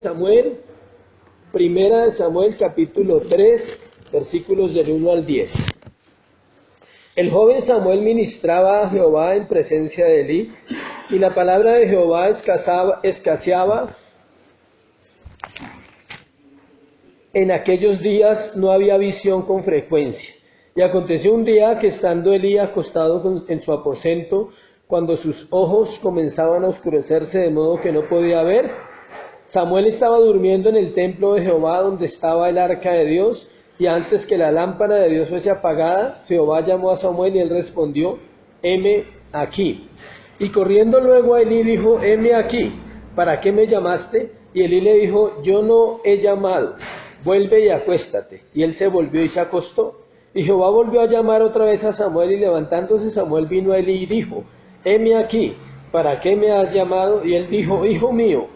Samuel, Primera de Samuel, capítulo 3, versículos del 1 al 10. El joven Samuel ministraba a Jehová en presencia de Elí, y la palabra de Jehová escaseaba. En aquellos días no había visión con frecuencia. Y aconteció un día que estando Elí acostado en su aposento, cuando sus ojos comenzaban a oscurecerse de modo que no podía ver, Samuel estaba durmiendo en el templo de Jehová donde estaba el arca de Dios, y antes que la lámpara de Dios fuese apagada, Jehová llamó a Samuel y él respondió: heme aquí. Y corriendo luego a Elí dijo: heme aquí, ¿para qué me llamaste? Y Elí le dijo: yo no he llamado, vuelve y acuéstate. Y él se volvió y se acostó. Y Jehová volvió a llamar otra vez a Samuel, y levantándose Samuel vino a Elí y dijo: heme aquí, ¿para qué me has llamado? Y él dijo: hijo mío,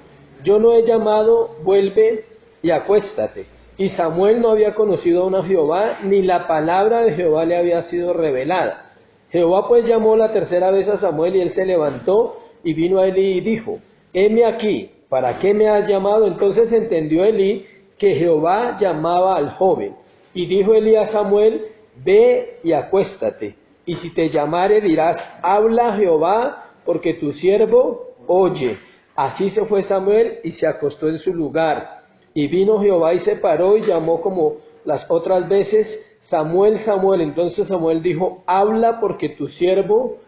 yo no he llamado, vuelve y acuéstate. Y Samuel no había conocido aún a Jehová, ni la palabra de Jehová le había sido revelada. Jehová pues llamó la tercera vez a Samuel, y él se levantó y vino a Elí y dijo: heme aquí, ¿para qué me has llamado? Entonces entendió Elí que Jehová llamaba al joven. Y dijo Elí a Samuel: ve y acuéstate, y si te llamare dirás: habla Jehová, porque tu siervo oye. Así se fue Samuel y se acostó en su lugar. Y vino Jehová y se paró y llamó como las otras veces: Samuel, Samuel. Entonces Samuel dijo: habla, porque tu siervo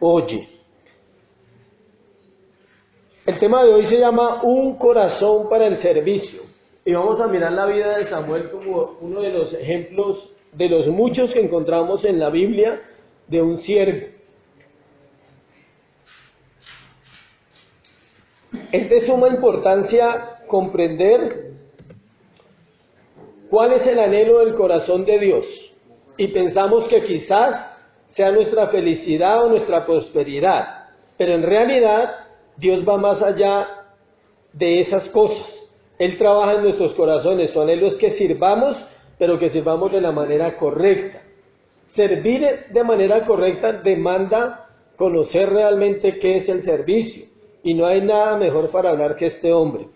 oye. El tema de hoy se llama un corazón para el servicio. Y vamos a mirar la vida de Samuel como uno de los ejemplos de los muchos que encontramos en la Biblia de un siervo. Es de suma importancia comprender cuál es el anhelo del corazón de Dios, y pensamos que quizás sea nuestra felicidad o nuestra prosperidad, pero en realidad Dios va más allá de esas cosas. Él trabaja en nuestros corazones. Su anhelo es que sirvamos, pero que sirvamos de la manera correcta. Servir de manera correcta demanda conocer realmente qué es el servicio. Y no hay nada mejor para hablar que este hombre.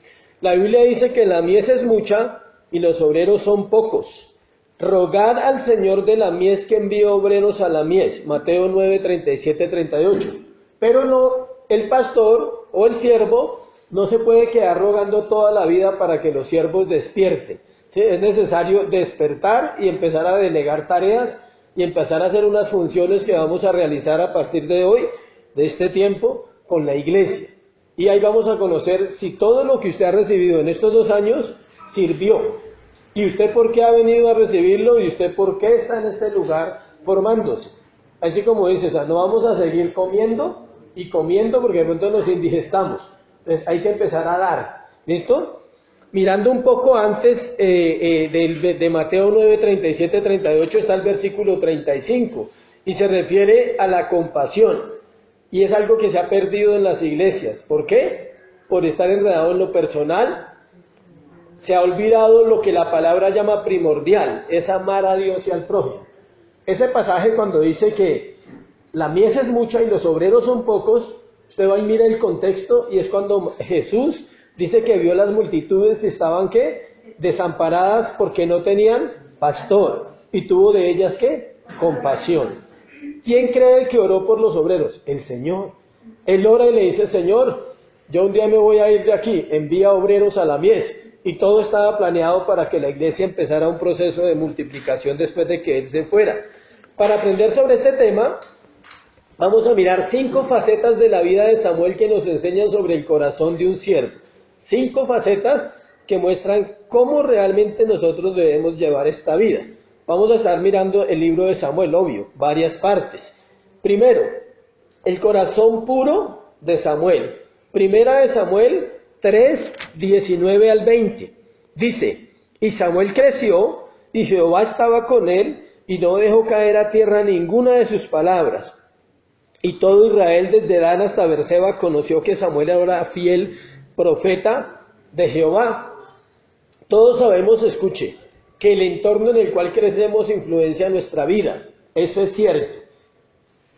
La Biblia dice que la mies es mucha y los obreros son pocos. Rogad al Señor de la mies que envíe obreros a la mies. Mateo 9, 37, 38. Pero no, el pastor o el siervo no se puede quedar rogando toda la vida para que los siervos despierten. ¿Sí? Es necesario despertar y empezar a delegar tareas y empezar a hacer unas funciones que vamos a realizar a partir de hoy, de este tiempo, con la iglesia. Y ahí vamos a conocer si todo lo que usted ha recibido en estos 2 años sirvió. Y usted por qué ha venido a recibirlo y usted por qué está en este lugar formándose. Así como dice, o sea, no vamos a seguir comiendo y comiendo porque de pronto nos indigestamos. Entonces hay que empezar a dar. ¿Listo? Mirando un poco antes de Mateo 9, 37, 38 está el versículo 35. Y se refiere a la compasión. Y es algo que se ha perdido en las iglesias. ¿Por qué? Por estar enredado en lo personal. Se ha olvidado lo que la palabra llama primordial, es amar a Dios y al prójimo. Ese pasaje cuando dice que la mies es mucha y los obreros son pocos, usted va y mira el contexto, y es cuando Jesús dice que vio las multitudes y estaban, ¿qué? Desamparadas porque no tenían pastor, y tuvo de ellas, ¿qué? Compasión. ¿Quién cree que oró por los obreros? El Señor. Él ora y le dice: Señor, yo un día me voy a ir de aquí, envía obreros a la mies. Y todo estaba planeado para que la iglesia empezara un proceso de multiplicación después de que Él se fuera. Para aprender sobre este tema, vamos a mirar 5 facetas de la vida de Samuel que nos enseñan sobre el corazón de un siervo. 5 facetas que muestran cómo realmente nosotros debemos llevar esta vida. Vamos a estar mirando el libro de Samuel, obvio, varias partes. Primero, el corazón puro de Samuel. Primera de Samuel 3, 19 al 20. Dice: y Samuel creció, y Jehová estaba con él, y no dejó caer a tierra ninguna de sus palabras. Y todo Israel desde Dan hasta Berseba conoció que Samuel era fiel profeta de Jehová. Todos sabemos, escuche, que el entorno en el cual crecemos influencia nuestra vida. Eso es cierto.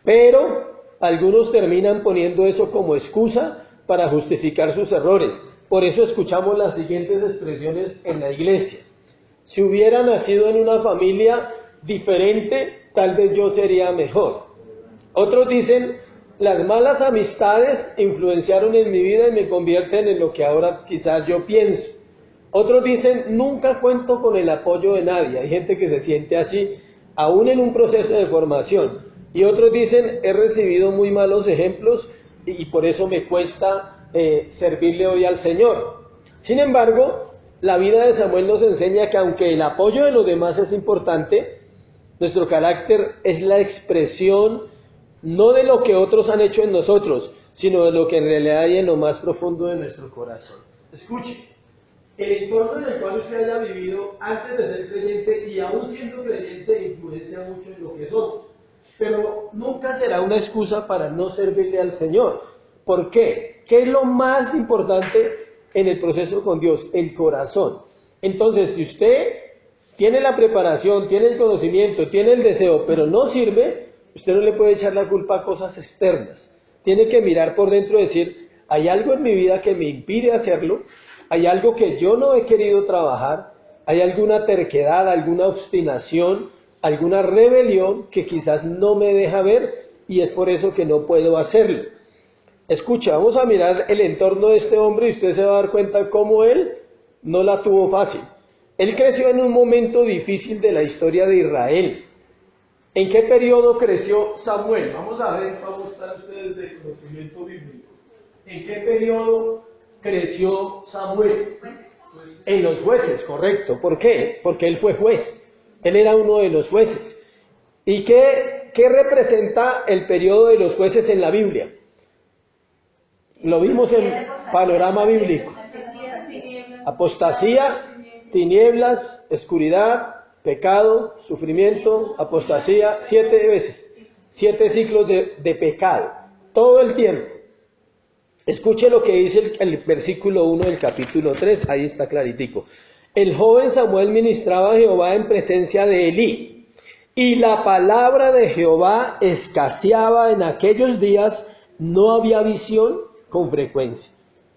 Pero algunos terminan poniendo eso como excusa para justificar sus errores. Por eso escuchamos las siguientes expresiones en la iglesia. Si hubiera nacido en una familia diferente, tal vez yo sería mejor. Otros dicen, las malas amistades influenciaron en mi vida y me convierten en lo que ahora quizás yo pienso. Otros dicen, nunca cuento con el apoyo de nadie. Hay gente que se siente así, aún en un proceso de formación. Y otros dicen, he recibido muy malos ejemplos y por eso me cuesta servirle hoy al Señor. Sin embargo, la vida de Samuel nos enseña que aunque el apoyo de los demás es importante, nuestro carácter es la expresión no de lo que otros han hecho en nosotros, sino de lo que en realidad hay en lo más profundo de nuestro corazón. Escuche, el entorno en el cual usted haya vivido antes de ser creyente y aún siendo creyente influencia mucho en lo que somos, pero nunca será una excusa para no servirle al Señor. ¿Por qué? ¿Qué es lo más importante en el proceso con Dios? El corazón. Entonces, si usted tiene la preparación, tiene el conocimiento, tiene el deseo, pero no sirve, usted no le puede echar la culpa a cosas externas. Tiene que mirar por dentro y decir, hay algo en mi vida que me impide hacerlo, hay algo que yo no he querido trabajar, hay alguna terquedad, alguna obstinación, alguna rebelión que quizás no me deja ver y es por eso que no puedo hacerlo. Escucha, vamos a mirar el entorno de este hombre y usted se va a dar cuenta cómo él no la tuvo fácil. Él creció en un momento difícil de la historia de Israel. ¿En qué periodo creció Samuel? Vamos a ver, vamos a mostrar ustedes de conocimiento bíblico. ¿En qué periodo creció Samuel? En los jueces, correcto. ¿Por qué? Porque él fue juez. Él era uno de los jueces. ¿Y qué representa el periodo de los jueces en la Biblia? Lo vimos en panorama bíblico. Apostasía, tinieblas, oscuridad, pecado, sufrimiento, apostasía, 7 veces. 7 ciclos de pecado. Todo el tiempo. Escuche lo que dice el versículo 1 del capítulo 3, ahí está claritico. El joven Samuel ministraba a Jehová en presencia de Elí, y la palabra de Jehová escaseaba en aquellos días, no había visión con frecuencia.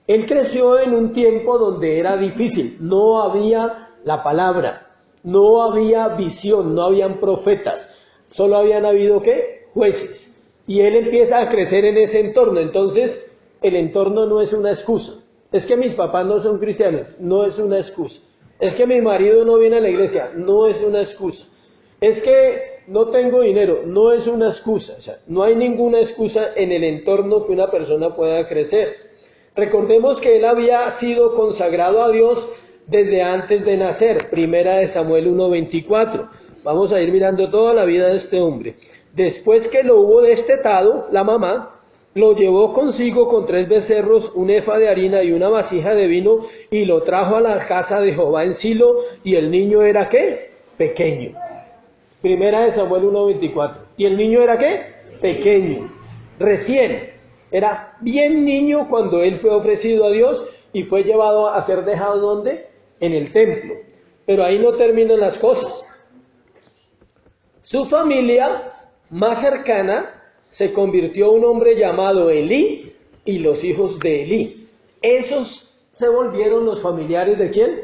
Él creció en un tiempo donde era difícil, no había la palabra, no había visión, no habían profetas, solo habían habido ¿qué? Jueces. Y él empieza a crecer en ese entorno, entonces el entorno no es una excusa. Es que mis papás no son cristianos, no es una excusa. Es que mi marido no viene a la iglesia, no es una excusa. Es que no tengo dinero, no es una excusa. O sea, no hay ninguna excusa en el entorno que una persona pueda crecer. Recordemos que él había sido consagrado a Dios desde antes de nacer. Primera de Samuel 1:24. Vamos a ir mirando toda la vida de este hombre. Después que lo hubo destetado, la mamá lo llevó consigo con 3 becerros, un efa de harina y una vasija de vino, y lo trajo a la casa de Jehová en Silo, y el niño era ¿qué? Pequeño. Primera de Samuel 1:24. ¿Y el niño era qué? Pequeño. Recién. Era bien niño cuando él fue ofrecido a Dios y fue llevado a ser dejado ¿dónde? En el templo. Pero ahí no terminan las cosas. Su familia más cercana se convirtió en un hombre llamado Elí y los hijos de Elí. Esos se volvieron los familiares ¿de quién?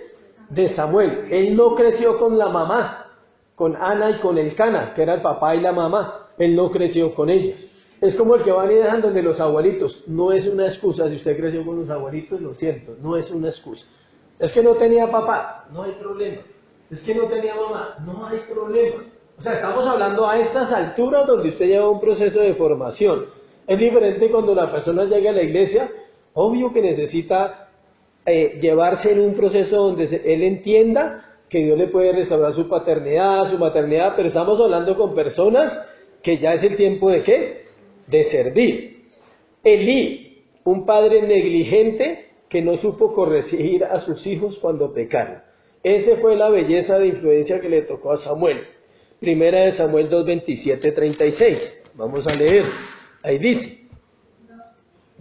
De Samuel. Él no creció con la mamá, con Ana y con Elcana, que era el papá y la mamá. Él no creció con ellos. Es como el que van y dejan donde los abuelitos. No es una excusa. Si usted creció con los abuelitos, lo siento, no es una excusa. Es que no tenía papá, no hay problema. Es que no tenía mamá, no hay problema. O sea, estamos hablando a estas alturas donde usted lleva un proceso de formación. Es diferente cuando la persona llega a la iglesia, obvio que necesita llevarse en un proceso donde él entienda que Dios le puede restaurar su paternidad, su maternidad, pero estamos hablando con personas que ya es el tiempo de ¿qué? De servir. Elí, un padre negligente que no supo corregir a sus hijos cuando pecaron. Esa fue la belleza de influencia que le tocó a Samuel. Primera de Samuel 2:27-36. Vamos a leer. Ahí dice.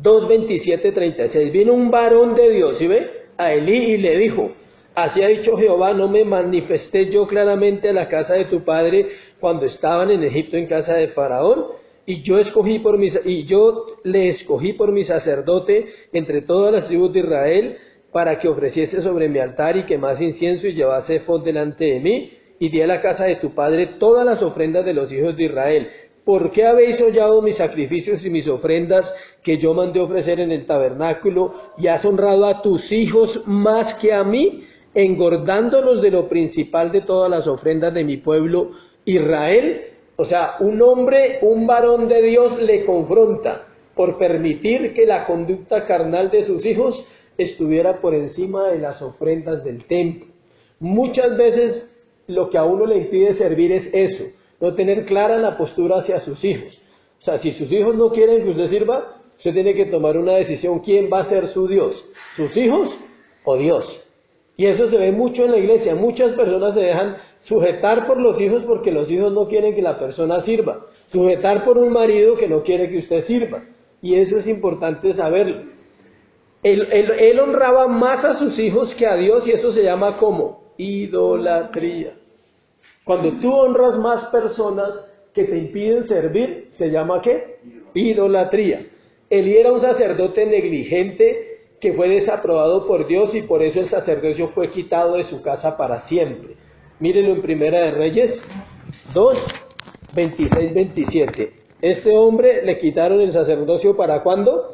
2:27-36. Vino un varón de Dios, ¿sí ve? A Elí y le dijo: así ha dicho Jehová, no me manifesté yo claramente a la casa de tu padre cuando estaban en Egipto en casa de Faraón, y yo le escogí por mi sacerdote entre todas las tribus de Israel, para que ofreciese sobre mi altar y quemase incienso y llevase efod delante de mí, y di a la casa de tu padre todas las ofrendas de los hijos de Israel. ¿Por qué habéis hollado mis sacrificios y mis ofrendas que yo mandé ofrecer en el tabernáculo, y has honrado a tus hijos más que a mí, engordándolos de lo principal de todas las ofrendas de mi pueblo Israel? O sea, un hombre, un varón de Dios le confronta por permitir que la conducta carnal de sus hijos estuviera por encima de las ofrendas del templo. Muchas veces lo que a uno le impide servir es eso, no tener clara la postura hacia sus hijos. O sea, si sus hijos no quieren que usted sirva, usted tiene que tomar una decisión: ¿quién va a ser su Dios? ¿Sus hijos o Dios? Y eso se ve mucho en la iglesia. Muchas personas se dejan sujetar por los hijos porque los hijos no quieren que la persona sirva, sujetar por un marido que no quiere que usted sirva. Y eso es importante saberlo. Él honraba más a sus hijos que a Dios, y eso se llama como idolatría. Cuando tú honras más personas que te impiden servir, ¿se llama qué? Idolatría. Elí era un sacerdote negligente que fue desaprobado por Dios, y por eso el sacerdocio fue quitado de su casa para siempre. Mírenlo en Primera de Reyes 2, 26, 27. Este hombre le quitaron el sacerdocio, ¿para cuándo?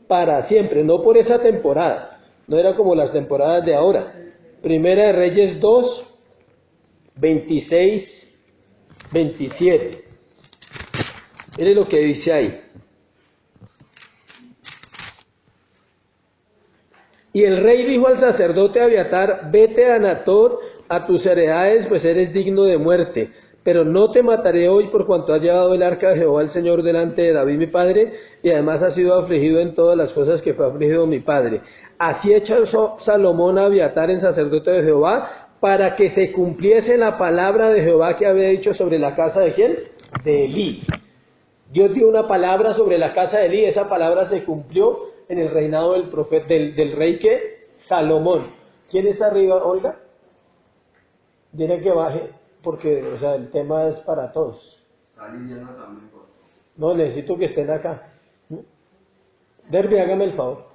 Para siempre, no por esa temporada. No era como las temporadas de ahora. Primera de Reyes 2, 26, 27. Miren lo que dice ahí. Y el rey dijo al sacerdote Abiatar: vete a Anatot a tus heredades, pues eres digno de muerte. Pero no te mataré hoy, por cuanto has llevado el arca de Jehová el Señor delante de David mi padre, y además has sido afligido en todas las cosas que fue afligido mi padre. Así echó Salomón a Abiatar en sacerdote de Jehová, para que se cumpliese la palabra de Jehová que había dicho sobre la casa de ¿quién? De Elí. Dios dio una palabra sobre la casa de Elí. Esa palabra se cumplió en el reinado del profeta, del rey que Salomón. ¿Quién está arriba, Olga? Tiene que baje, porque o sea, el tema es para todos. No, necesito que estén acá. Derby, hágame el favor.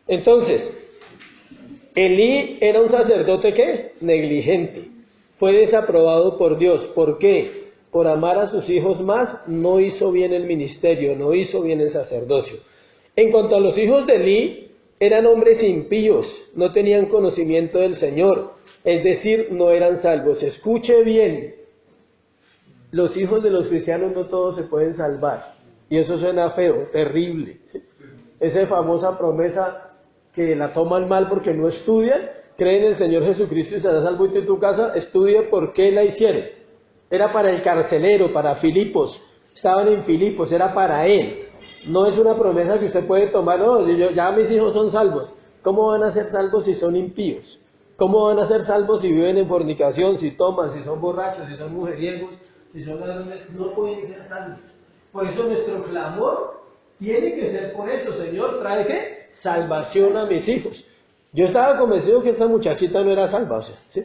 Entonces, Elí era un sacerdote ¿qué? Negligente. Fue desaprobado por Dios. ¿Por qué? Por amar a sus hijos más, no hizo bien el ministerio, no hizo bien el sacerdocio. En cuanto a los hijos de Elí, eran hombres impíos, no tenían conocimiento del Señor, es decir, no eran salvos. Escuche bien, los hijos de los cristianos no todos se pueden salvar, y eso suena feo, terrible, ¿sí? Esa famosa promesa que la toman mal porque no estudian, creen en el Señor Jesucristo y será salvo en tu casa. Estudie por qué la hicieron. Era para el carcelero, para Filipos, estaban en Filipos, era para él. No es una promesa que usted puede tomar: no, ya mis hijos son salvos. ¿Cómo van a ser salvos si son impíos? ¿Cómo van a ser salvos si viven en fornicación, si toman, si son borrachos, si son mujeriegos, si son ladrones? No pueden ser salvos. Por eso nuestro clamor tiene que ser por eso: Señor, ¿trae qué? Salvación a mis hijos. Yo estaba convencido que esta muchachita no era salva, o sea, ¿sí?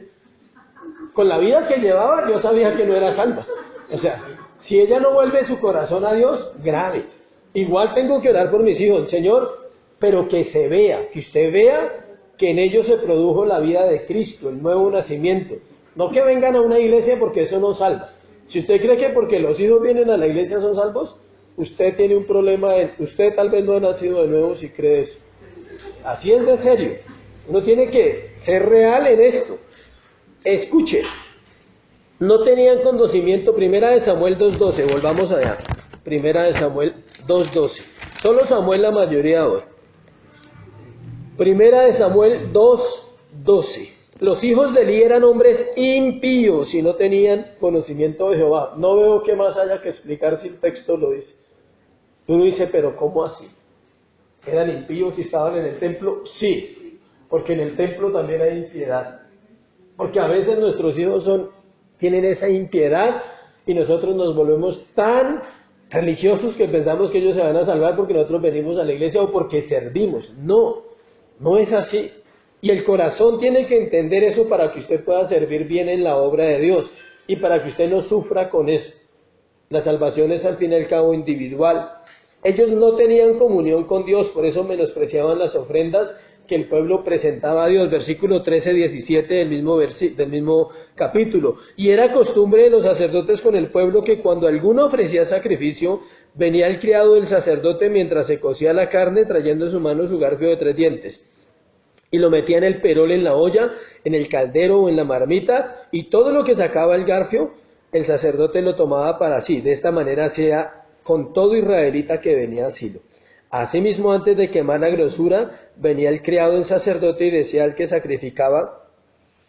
Con la vida que llevaba, yo sabía que no era salva. O sea, si ella no vuelve su corazón a Dios, grave. Igual tengo que orar por mis hijos, Señor, pero que se vea, que usted vea que en ellos se produjo la vida de Cristo, el nuevo nacimiento. No que vengan a una iglesia, porque eso no salva. Si usted cree que porque los hijos vienen a la iglesia son salvos, usted tiene un problema, usted tal vez no ha nacido de nuevo si cree eso. Así es de serio. Uno tiene que ser real en esto. Escuche, no tenían conocimiento. Primera de Samuel 2:12, volvamos allá. Primera de Samuel 2:12. Solo Samuel la mayoría hoy. Primera de Samuel 2:12. Los hijos de Elí eran hombres impíos y no tenían conocimiento de Jehová. No veo qué más haya que explicar si el texto lo dice. Uno dice, pero ¿cómo así? ¿Eran impíos y estaban en el templo? Sí, porque en el templo también hay impiedad. Porque a veces nuestros hijos tienen esa impiedad y nosotros nos volvemos tan religiosos que pensamos que ellos se van a salvar porque nosotros venimos a la iglesia o porque servimos. No, no es así. Y el corazón tiene que entender eso para que usted pueda servir bien en la obra de Dios y para que usted no sufra con eso. La salvación es al fin y al cabo individual. Ellos no tenían comunión con Dios, por eso menospreciaban las ofrendas que el pueblo presentaba a Dios, versículo 13-17 del mismo capítulo. Y era costumbre de los sacerdotes con el pueblo que cuando alguno ofrecía sacrificio, venía el criado del sacerdote mientras se cocía la carne, trayendo en su mano su garfio de 3 dientes. Y lo metía en el perol, en la olla, en el caldero o en la marmita, y todo lo que sacaba el garfio, el sacerdote lo tomaba para sí. De esta manera hacía con todo israelita que venía a Silo. Asimismo, antes de quemar la grosura, venía el criado del sacerdote y decía al que sacrificaba: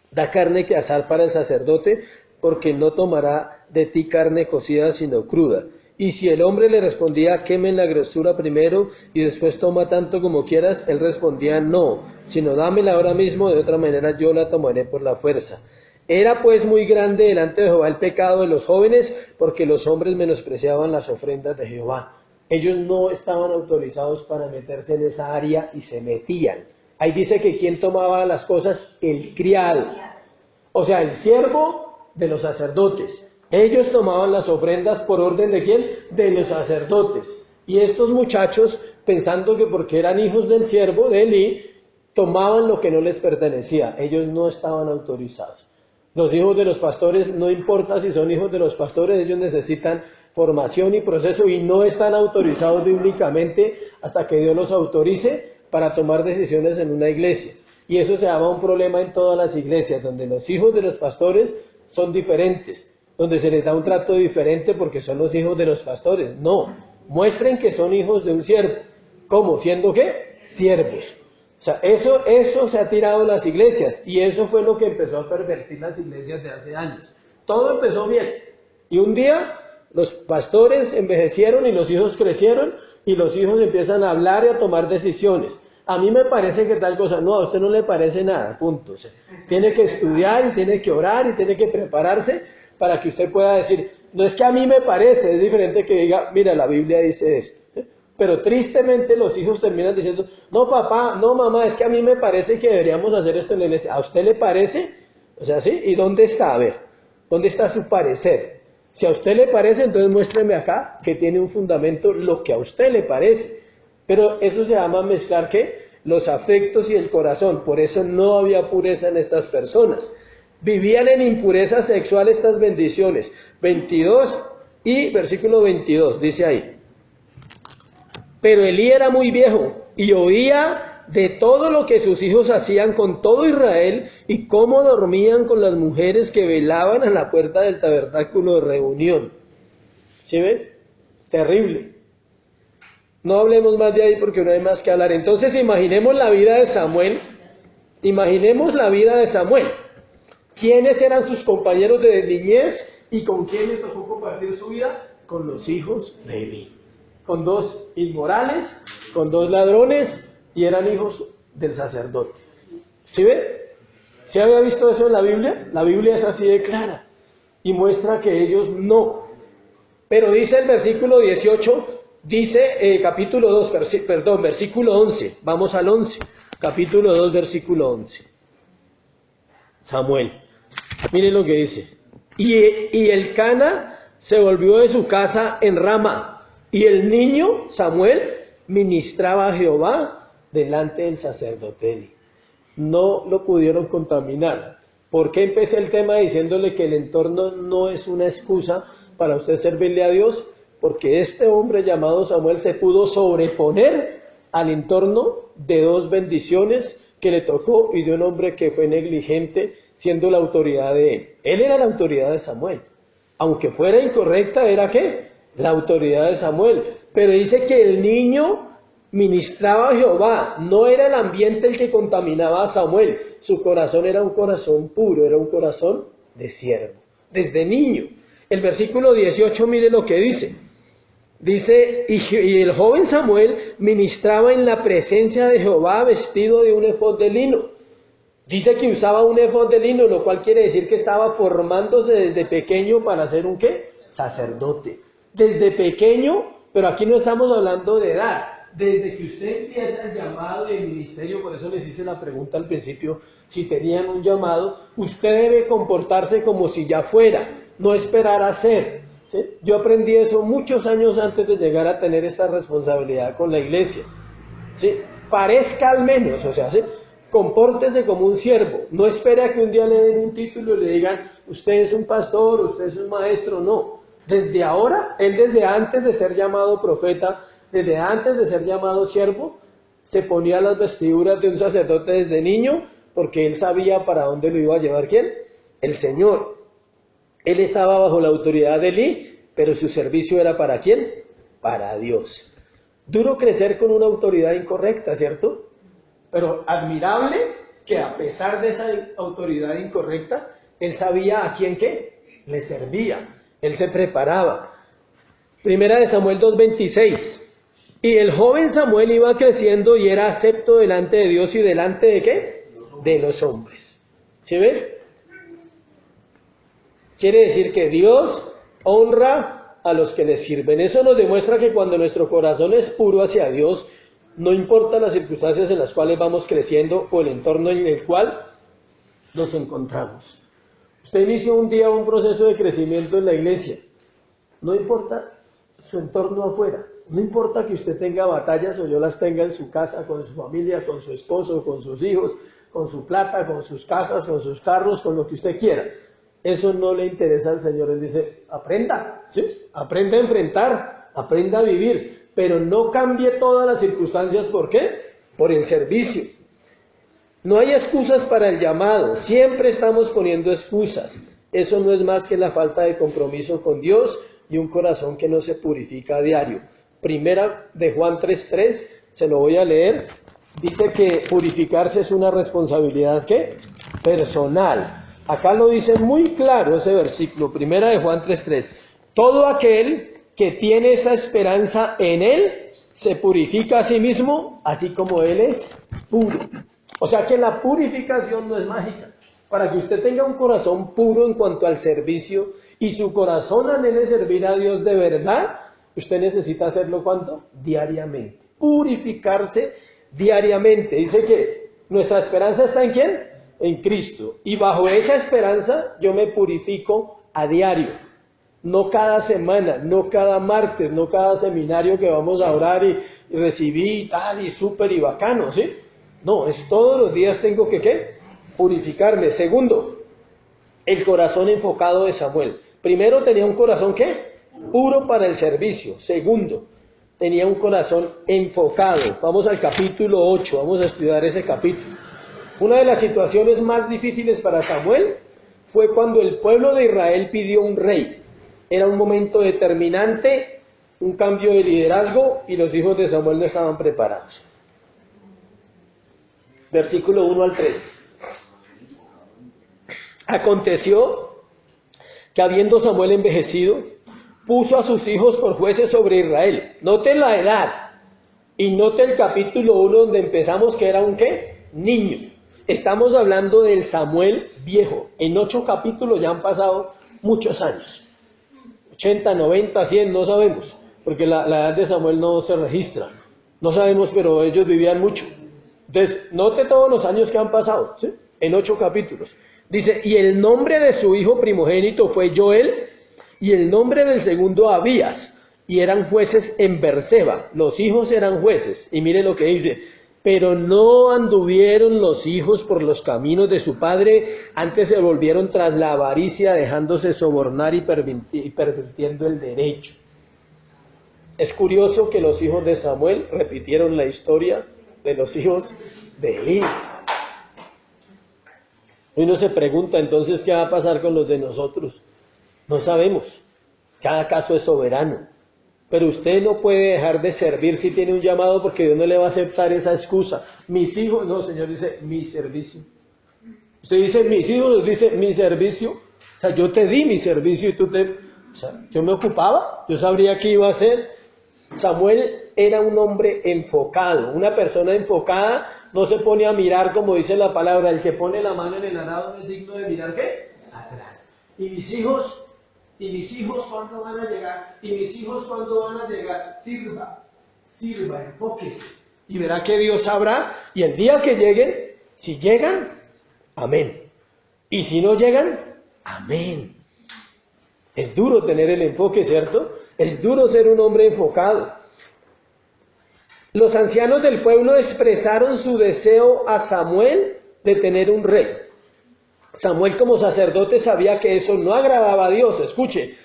da carne que asar para el sacerdote, porque no tomará de ti carne cocida sino cruda. Y si el hombre le respondía: quemen la grosura primero y después toma tanto como quieras, él respondía: no, sino dámela ahora mismo, de otra manera yo la tomaré por la fuerza. Era pues muy grande delante de Jehová el pecado de los jóvenes, porque los hombres menospreciaban las ofrendas de Jehová. Ellos no estaban autorizados para meterse en esa área y se metían. Ahí dice que ¿quién tomaba las cosas? El criado. O sea, el siervo de los sacerdotes. Ellos tomaban las ofrendas por orden ¿de quién? De los sacerdotes. Y estos muchachos, pensando que porque eran hijos del siervo de Elí, tomaban lo que no les pertenecía. Ellos no estaban autorizados. Los hijos de los pastores, no importa si son hijos de los pastores, ellos necesitan formación y proceso y no están autorizados bíblicamente hasta que Dios los autorice para tomar decisiones en una iglesia. Y eso se llama un problema en todas las iglesias, donde los hijos de los pastores son diferentes, donde se les da un trato diferente porque son los hijos de los pastores. No, muestren que son hijos de un siervo. ¿Cómo? ¿Siendo qué? Siervos. O sea, eso se ha tirado en las iglesias y eso fue lo que empezó a pervertir las iglesias de hace años. Todo empezó bien y un día los pastores envejecieron y los hijos crecieron y los hijos empiezan a hablar y a tomar decisiones. A mí me parece que tal cosa, no, a usted no le parece nada, punto. O sea, tiene que estudiar y tiene que orar y tiene que prepararse para que usted pueda decir, no es que a mí me parece, es diferente que diga, mira, la Biblia dice esto. Pero tristemente los hijos terminan diciendo, no papá, no mamá, es que a mí me parece que deberíamos hacer esto en la iglesia. ¿A usted le parece? O sea, ¿sí? ¿Y dónde está? A ver, ¿dónde está su parecer? Si a usted le parece, entonces muéstreme acá que tiene un fundamento lo que a usted le parece. Pero eso se llama mezclar, ¿qué? Los afectos y el corazón. Por eso no había pureza en estas personas. Vivían en impureza sexual estas bendiciones. 22 y versículo 22, dice ahí. Pero Elí era muy viejo y oía de todo lo que sus hijos hacían con todo Israel y cómo dormían con las mujeres que velaban a la puerta del tabernáculo de reunión. ¿Sí ven? Terrible. No hablemos más de ahí porque no hay más que hablar. Entonces imaginemos la vida de Samuel. Imaginemos la vida de Samuel. ¿Quiénes eran sus compañeros de niñez y con quién le tocó compartir su vida? Con los hijos de Elí. Con 2 inmorales, con 2 ladrones, y eran hijos del sacerdote. ¿Sí ve? ¿Sí había visto eso en la Biblia? La Biblia es así de clara, y muestra que ellos no. Pero dice el versículo 18, dice capítulo 2, versículo 11, vamos al 11, capítulo 2, versículo 11. Samuel, miren lo que dice. Y el Cana se volvió de su casa en Rama, y el niño, Samuel, ministraba a Jehová delante del sacerdote Eli. No lo pudieron contaminar. ¿Por qué empecé el tema diciéndole que el entorno no es una excusa para usted servirle a Dios? Porque este hombre llamado Samuel se pudo sobreponer al entorno de 2 bendiciones que le tocó y de un hombre que fue negligente siendo la autoridad de él. Él era la autoridad de Samuel. Aunque fuera incorrecta, ¿era qué? La autoridad de Samuel. Pero dice que el niño ministraba a Jehová. No era el ambiente el que contaminaba a Samuel. Su corazón era un corazón puro, era un corazón de siervo. Desde niño. El versículo 18, mire lo que dice. Dice, y el joven Samuel ministraba en la presencia de Jehová vestido de un efod de lino. Dice que usaba un efod de lino, lo cual quiere decir que estaba formándose desde pequeño para ser un ¿qué? Sacerdote. Desde pequeño, pero aquí no estamos hablando de edad. Desde que usted empieza el llamado y el ministerio, por eso les hice la pregunta al principio, si tenían un llamado, usted debe comportarse como si ya fuera, no esperar a ser. ¿Sí? Yo aprendí eso muchos años antes de llegar a tener esta responsabilidad con la iglesia. ¿Sí? parezca al menos, o sea, ¿sí? Compórtese como un siervo, no espere a que un día le den un título y le digan, usted es un pastor, usted es un maestro, no. Desde ahora, él desde antes de ser llamado profeta, desde antes de ser llamado siervo, se ponía las vestiduras de un sacerdote desde niño, porque él sabía para dónde lo iba a llevar ¿quién? El Señor. Él estaba bajo la autoridad de Elí, pero su servicio era ¿para quién? Para Dios. Duro crecer con una autoridad incorrecta, ¿cierto? Pero admirable que a pesar de esa autoridad incorrecta, él sabía a quién qué le servía. Él se preparaba. Primera de Samuel 2:26. Y el joven Samuel iba creciendo y era acepto delante de Dios y delante de ¿qué? De los hombres. ¿Sí ven? Quiere decir que Dios honra a los que le sirven. Eso nos demuestra que cuando nuestro corazón es puro hacia Dios, no importa las circunstancias en las cuales vamos creciendo o el entorno en el cual nos encontramos. Usted inició un día un proceso de crecimiento en la iglesia. No importa su entorno afuera. No importa que usted tenga batallas o yo las tenga en su casa, con su familia, con su esposo, con sus hijos, con su plata, con sus casas, con sus carros, con lo que usted quiera. Eso no le interesa al Señor. Él dice, aprenda, ¿sí? Aprenda a enfrentar, aprenda a vivir, pero no cambie todas las circunstancias. ¿Por qué? Por el servicio. No hay excusas para el llamado, siempre estamos poniendo excusas. Eso no es más que la falta de compromiso con Dios y un corazón que no se purifica a diario. Primera de Juan 3:3, se lo voy a leer, dice que purificarse es una responsabilidad ¿qué? Personal. Acá lo dice muy claro ese versículo, Primera de Juan 3:3. Todo aquel que tiene esa esperanza en Él se purifica a sí mismo, así como Él es puro. O sea que la purificación no es mágica. Para que usted tenga un corazón puro en cuanto al servicio y su corazón anhele servir a Dios de verdad, usted necesita hacerlo ¿cuánto? Diariamente. Purificarse diariamente. Dice que nuestra esperanza está ¿en quién? En Cristo. Y bajo esa esperanza yo me purifico a diario. No cada semana, no cada martes, no cada seminario que vamos a orar y recibí y tal y súper y bacano, ¿sí? No, es todos los días tengo que ¿qué? Purificarme. Segundo, el corazón enfocado de Samuel. Primero tenía un corazón ¿qué? Puro para el servicio. Segundo, tenía un corazón enfocado. Vamos al capítulo 8, vamos a estudiar ese capítulo. Una de las situaciones más difíciles para Samuel fue cuando el pueblo de Israel pidió un rey. Era un momento determinante, un cambio de liderazgo y los hijos de Samuel no estaban preparados. Versículo 1 al 3. Aconteció que habiendo Samuel envejecido, puso a sus hijos por jueces sobre Israel. Note la edad y note el capítulo 1 donde empezamos que era un ¿qué? Niño. Estamos hablando del Samuel viejo. En 8 capítulos ya han pasado muchos años. 80, 90, 100, no sabemos. Porque la edad de Samuel no se registra. No sabemos, pero ellos vivían mucho. Entonces, note todos los años que han pasado, ¿sí? En 8 capítulos. Dice, y el nombre de su hijo primogénito fue Joel, y el nombre del segundo Abías, y eran jueces en Berseba. Los hijos eran jueces. Y mire lo que dice, pero no anduvieron los hijos por los caminos de su padre, antes se volvieron tras la avaricia, dejándose sobornar y pervirtiendo el derecho. Es curioso que los hijos de Samuel repitieron la historia de los hijos de Elí. Uno se pregunta entonces qué va a pasar con los de nosotros. No sabemos. Cada caso es soberano. Pero usted no puede dejar de servir si tiene un llamado porque Dios no le va a aceptar esa excusa. Mis hijos, no, Señor dice mi servicio. Usted dice mis hijos, dice mi servicio. O sea, yo te di mi servicio y o sea, yo me ocupaba, yo sabría qué iba a hacer. Samuel era un hombre enfocado, una persona enfocada no se pone a mirar como dice la palabra, el que pone la mano en el arado no es digno de mirar ¿qué? Atrás. ¿Y mis hijos cuándo van a llegar? ¿Y mis hijos cuándo van a llegar? Sirva, enfóquese. Y verá que Dios sabrá, y el día que lleguen, si llegan, amén. Y si no llegan, amén. Es duro tener el enfoque, ¿cierto? Es duro ser un hombre enfocado. Los ancianos del pueblo expresaron su deseo a Samuel de tener un rey. Samuel como sacerdote sabía que eso no agradaba a Dios, escuche,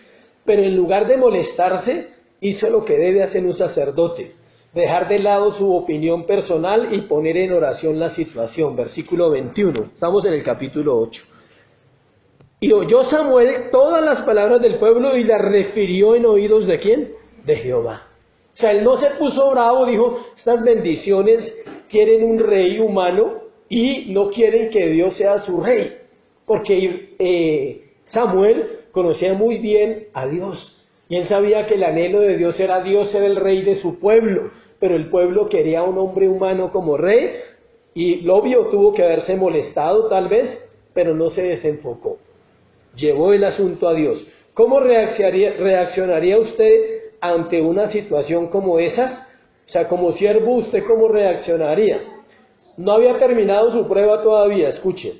pero en lugar de molestarse, hizo lo que debe hacer un sacerdote, dejar de lado su opinión personal y poner en oración la situación. Versículo 21, estamos en el capítulo 8. Y oyó Samuel todas las palabras del pueblo y las refirió en oídos ¿de quién? De Jehová. O sea, él no se puso bravo, dijo, estas bendiciones quieren un rey humano y no quieren que Dios sea su rey. Porque Samuel conocía muy bien a Dios. Y él sabía que el anhelo de Dios era ser el rey de su pueblo. Pero el pueblo quería un hombre humano como rey. Y lo obvio tuvo que haberse molestado tal vez, pero no se desenfocó. Llevó el asunto a Dios. ¿Cómo reaccionaría usted ante una situación como esas? O sea, como siervo, ¿usted cómo reaccionaría? No había terminado su prueba todavía, escuche.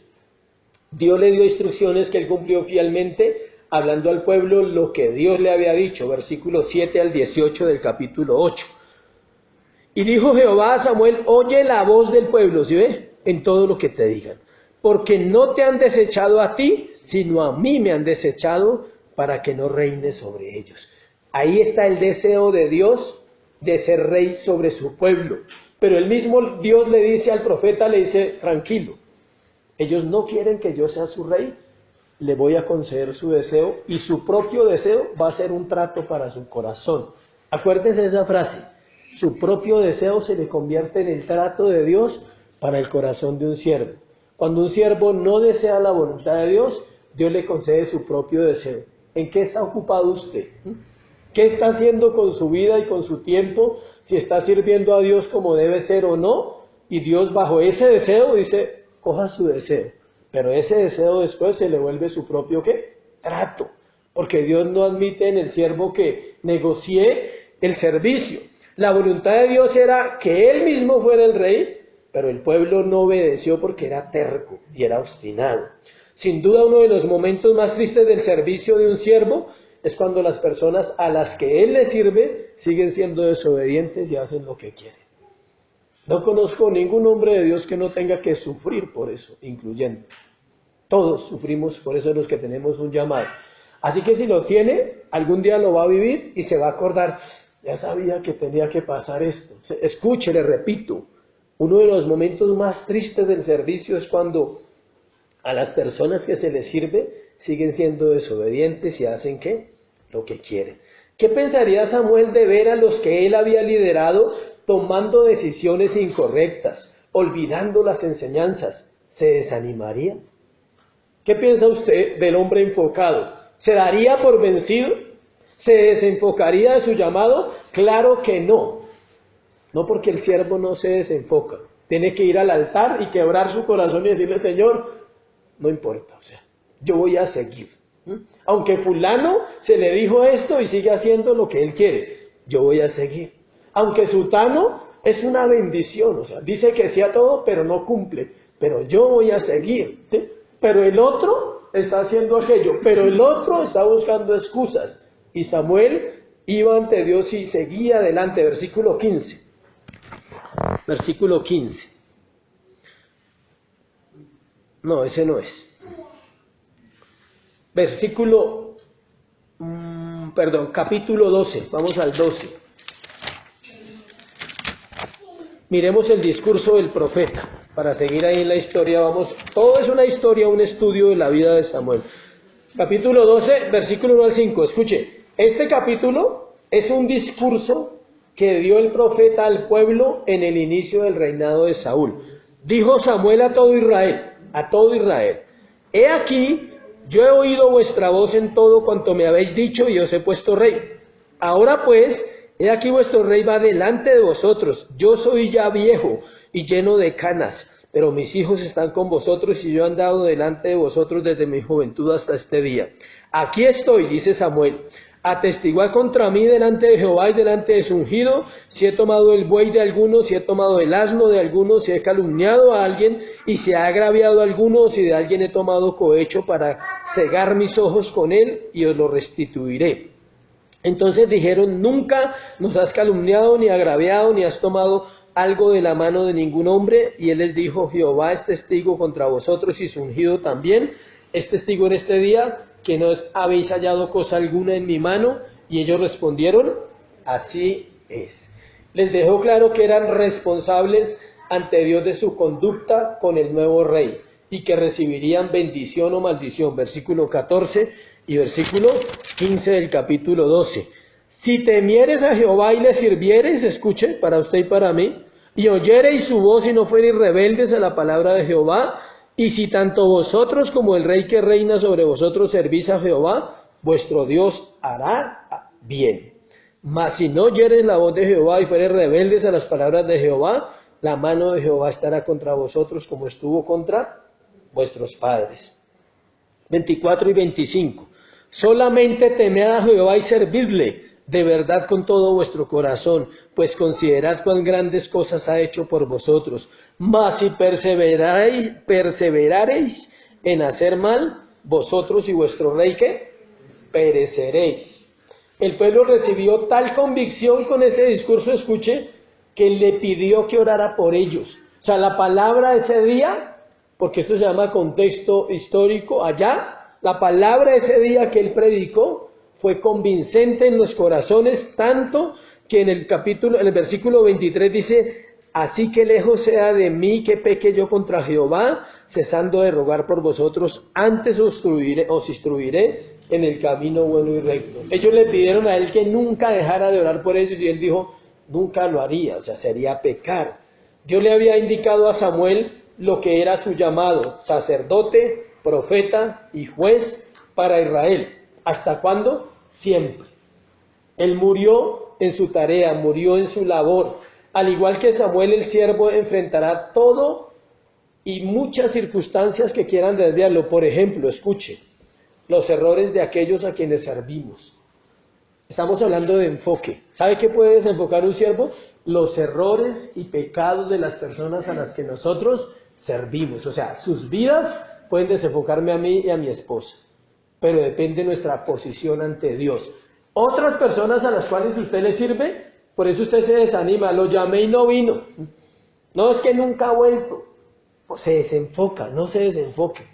Dios le dio instrucciones que él cumplió fielmente, hablando al pueblo lo que Dios le había dicho, versículos 7 al 18 del capítulo 8. Y dijo Jehová a Samuel, oye la voz del pueblo, ¿sí ve? En todo lo que te digan. Porque no te han desechado a ti, sino a mí me han desechado para que no reine sobre ellos. Ahí está el deseo de Dios de ser rey sobre su pueblo. Pero el mismo Dios le dice al profeta, le dice, tranquilo, ellos no quieren que yo sea su rey, le voy a conceder su deseo y su propio deseo va a ser un trato para su corazón. Acuérdense de esa frase, su propio deseo se le convierte en el trato de Dios para el corazón de un siervo. Cuando un siervo no desea la voluntad de Dios, Dios le concede su propio deseo. ¿En qué está ocupado usted? ¿Qué está haciendo con su vida y con su tiempo? Si está sirviendo a Dios como debe ser o no. Y Dios bajo ese deseo dice, coja su deseo. Pero ese deseo después se le vuelve su propio ¿qué? Trato. Porque Dios no admite en el siervo que negocie el servicio. La voluntad de Dios era que Él mismo fuera el rey, pero el pueblo no obedeció porque era terco y era obstinado. Sin duda uno de los momentos más tristes del servicio de un siervo es cuando las personas a las que él le sirve siguen siendo desobedientes y hacen lo que quieren. No conozco ningún hombre de Dios que no tenga que sufrir por eso, incluyendo. Todos sufrimos por eso los que tenemos un llamado. Así que si lo tiene, algún día lo va a vivir y se va a acordar, ya sabía que tenía que pasar esto. Escuche, le repito, uno de los momentos más tristes del servicio es cuando a las personas que se les sirve siguen siendo desobedientes y hacen ¿qué? Lo que quieren. ¿Qué pensaría Samuel de ver a los que él había liderado tomando decisiones incorrectas, olvidando las enseñanzas? ¿Se desanimaría? ¿Qué piensa usted del hombre enfocado? ¿Se daría por vencido? ¿Se desenfocaría de su llamado? Claro que no. No, porque el siervo no se desenfoca. Tiene que ir al altar y quebrar su corazón y decirle, Señor, no importa, o sea, yo voy a seguir. Aunque fulano se le dijo esto y sigue haciendo lo que él quiere, yo voy a seguir. Aunque sutano es una bendición, o sea, dice que sí a todo, pero no cumple. Pero yo voy a seguir, ¿sí? Pero el otro está haciendo aquello, pero el otro está buscando excusas. Y Samuel iba ante Dios y seguía adelante. Versículo 15. Versículo 15. No, ese no es. Capítulo 12. Vamos al 12. Miremos el discurso del profeta. Para seguir ahí en la historia, todo es una historia, un estudio de la vida de Samuel. Capítulo 12, versículo 1 al 5. Escuche, este capítulo es un discurso que dio el profeta al pueblo en el inicio del reinado de Saúl. Dijo Samuel a todo Israel, he aquí, yo he oído vuestra voz en todo cuanto me habéis dicho y os he puesto rey. Ahora pues, he aquí vuestro rey va delante de vosotros. Yo soy ya viejo y lleno de canas, pero mis hijos están con vosotros y yo he andado delante de vosotros desde mi juventud hasta este día. Aquí estoy, dice Samuel, atestiguad contra mí delante de Jehová y delante de su ungido, si he tomado el buey de alguno, si he tomado el asno de alguno, si he calumniado a alguien y si ha agraviado a alguno, o si de alguien he tomado cohecho para cegar mis ojos con él y os lo restituiré. Entonces dijeron, nunca nos has calumniado, ni agraviado, ni has tomado algo de la mano de ningún hombre. Y él les dijo, Jehová es testigo contra vosotros y su ungido también. Es testigo en este día que no habéis hallado cosa alguna en mi mano. Y ellos respondieron, así es. Les dejó claro que eran responsables ante Dios de su conducta con el nuevo rey y que recibirían bendición o maldición. Versículo 14 y versículo 15 del capítulo 12. Si temieres a Jehová y le sirviereis, escuche, para usted y para mí, y oyereis su voz y no fuereis rebeldes a la palabra de Jehová, y si tanto vosotros como el rey que reina sobre vosotros servís a Jehová, vuestro Dios hará bien. Mas si no oyereis la voz de Jehová y fuereis rebeldes a las palabras de Jehová, la mano de Jehová estará contra vosotros como estuvo contra vuestros padres. 24 y 25. Solamente temed a Jehová y servidle de verdad con todo vuestro corazón, pues considerad cuán grandes cosas ha hecho por vosotros. Mas si perseverareis en hacer mal, vosotros y vuestro rey, ¿qué? Pereceréis. El pueblo recibió tal convicción con ese discurso, escuche, que le pidió que orara por ellos. O sea, la palabra ese día, porque esto se llama contexto histórico allá, la palabra ese día que él predicó fue convincente en los corazones, tanto que en el versículo 23 dice, así que lejos sea de mí que peque yo contra Jehová, cesando de rogar por vosotros, antes os instruiré en el camino bueno y recto. Ellos le pidieron a él que nunca dejara de orar por ellos y él dijo, nunca lo haría, o sea, sería pecar. Dios le había indicado a Samuel lo que era su llamado, sacerdote, profeta y juez para Israel. ¿Hasta cuándo? Siempre. Él murió en su tarea, murió en su labor. Al igual que Samuel, el siervo enfrentará todo y muchas circunstancias que quieran desviarlo. Por ejemplo, escuche, los errores de aquellos a quienes servimos. Estamos hablando de enfoque. ¿Sabe qué puede desenfocar un siervo? Los errores y pecados de las personas a las que nosotros servimos. O sea, sus vidas pueden desenfocarme a mí y a mi esposa, pero depende de nuestra posición ante Dios. Otras personas a las cuales usted le sirve, por eso usted se desanima, lo llamé y no vino. No, es que nunca ha vuelto. Pues se desenfoca, no se desenfoque.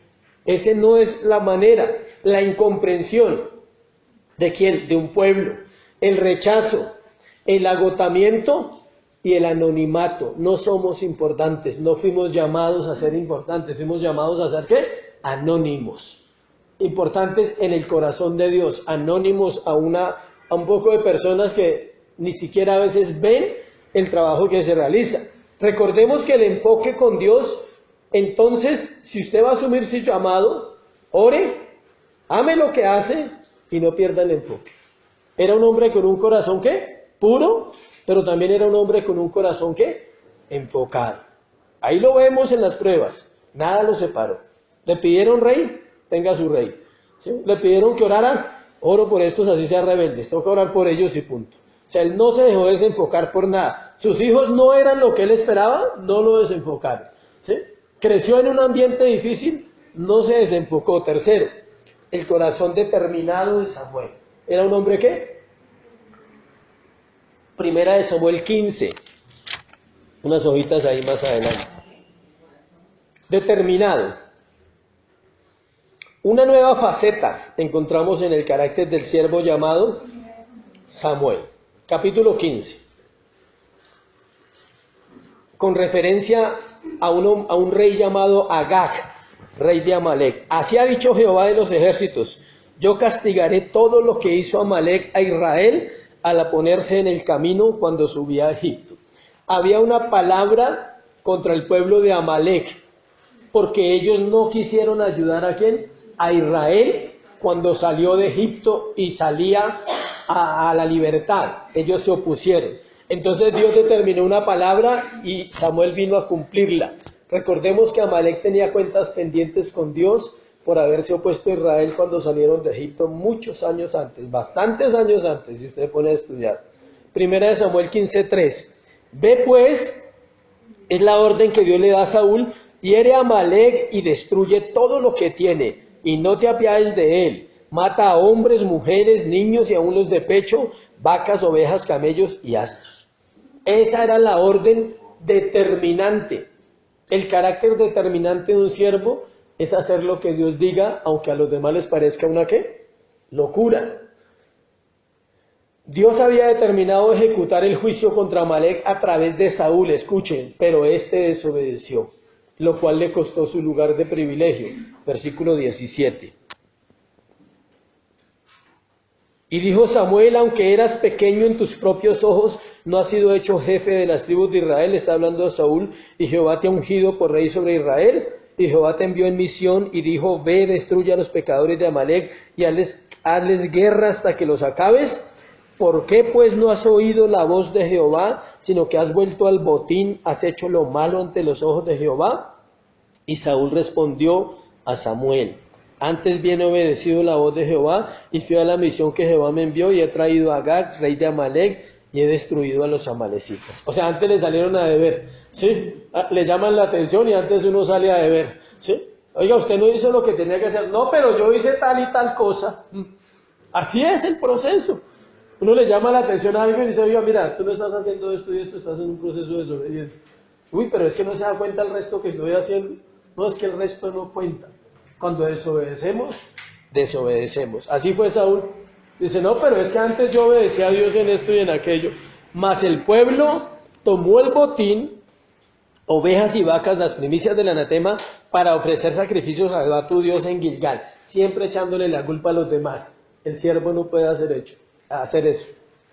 Ese no es la manera. La incomprensión. ¿De quién? De un pueblo. El rechazo, el agotamiento y el anonimato. No somos importantes, no fuimos llamados a ser importantes, fuimos llamados a ser ¿qué? Anónimos. Importantes en el corazón de Dios, anónimos a un poco de personas que ni siquiera a veces ven el trabajo que se realiza. Recordemos que el enfoque con Dios, entonces, si usted va a asumir su llamado, ore, ame lo que hace y no pierda el enfoque. Era un hombre con un corazón ¿qué? Puro, pero también era un hombre con un corazón ¿qué? Enfocado. Ahí lo vemos en las pruebas, nada lo separó. Le pidieron rey, tenga su rey. ¿Sí? Le pidieron que orara, oro por estos así sean rebeldes, toca orar por ellos y punto. O sea, él no se dejó desenfocar por nada. Sus hijos no eran lo que él esperaba, no lo desenfocaron. ¿Sí? Creció en un ambiente difícil, no se desenfocó. Tercero, el corazón determinado de Samuel. ¿Era un hombre qué? Primera de Samuel 15. Unas hojitas ahí más adelante. Determinado. Una nueva faceta encontramos en el carácter del siervo llamado Samuel. Capítulo 15. Con referencia a un rey llamado Agag, rey de Amalek. Así ha dicho Jehová de los ejércitos, yo castigaré todo lo que hizo Amalek a Israel al ponerse en el camino cuando subía a Egipto. Había una palabra contra el pueblo de Amalek, porque ellos no quisieron ayudar a ¿quién? A Israel cuando salió de Egipto y salía a la libertad. Ellos se opusieron. Entonces Dios determinó una palabra y Samuel vino a cumplirla. Recordemos que Amalek tenía cuentas pendientes con Dios por haberse opuesto a Israel cuando salieron de Egipto muchos años antes, bastantes años antes, si usted pone a estudiar. Primera de Samuel 15:3. Ve pues, es la orden que Dios le da a Saúl, hiere a Amalek y destruye todo lo que tiene, y no te apiades de él, mata a hombres, mujeres, niños y aún los de pecho, vacas, ovejas, camellos y asnos. Esa era la orden determinante. El carácter determinante de un siervo es hacer lo que Dios diga, aunque a los demás les parezca una ¿qué? Locura. Dios había determinado ejecutar el juicio contra Amalek a través de Saúl, escuchen, pero este desobedeció, lo cual le costó su lugar de privilegio. Versículo 17. Y dijo Samuel, aunque eras pequeño en tus propios ojos, no has sido hecho jefe de las tribus de Israel. Está hablando de Saúl, y Jehová te ha ungido por rey sobre Israel. Y Jehová te envió en misión y dijo, ve, destruye a los pecadores de Amalek y hazles guerra hasta que los acabes. ¿Por qué pues no has oído la voz de Jehová, sino que has vuelto al botín, has hecho lo malo ante los ojos de Jehová? Y Saúl respondió a Samuel, antes bien he obedecido la voz de Jehová y fui a la misión que Jehová me envió y he traído a Agag, rey de Amalek, y he destruido a los amalecitas. O sea, antes le salieron a deber, ¿sí? Le llaman la atención y antes uno sale a deber, ¿sí? Oiga, usted no hizo lo que tenía que hacer. No, pero yo hice tal y tal cosa. Así es el proceso. Uno le llama la atención a alguien y dice, oiga, mira, tú no estás haciendo esto y esto, estás en un proceso de desobediencia. Uy, pero es que no se da cuenta el resto que estoy haciendo. No, es que el resto no cuenta. Cuando desobedecemos, desobedecemos. Así fue Saúl. Dice, no, pero es que antes yo obedecía a Dios en esto y en aquello. Mas el pueblo tomó el botín, ovejas y vacas, las primicias del anatema, para ofrecer sacrificios a Jehová tu Dios en Gilgal, siempre echándole la culpa a los demás. El siervo no puede hacer eso.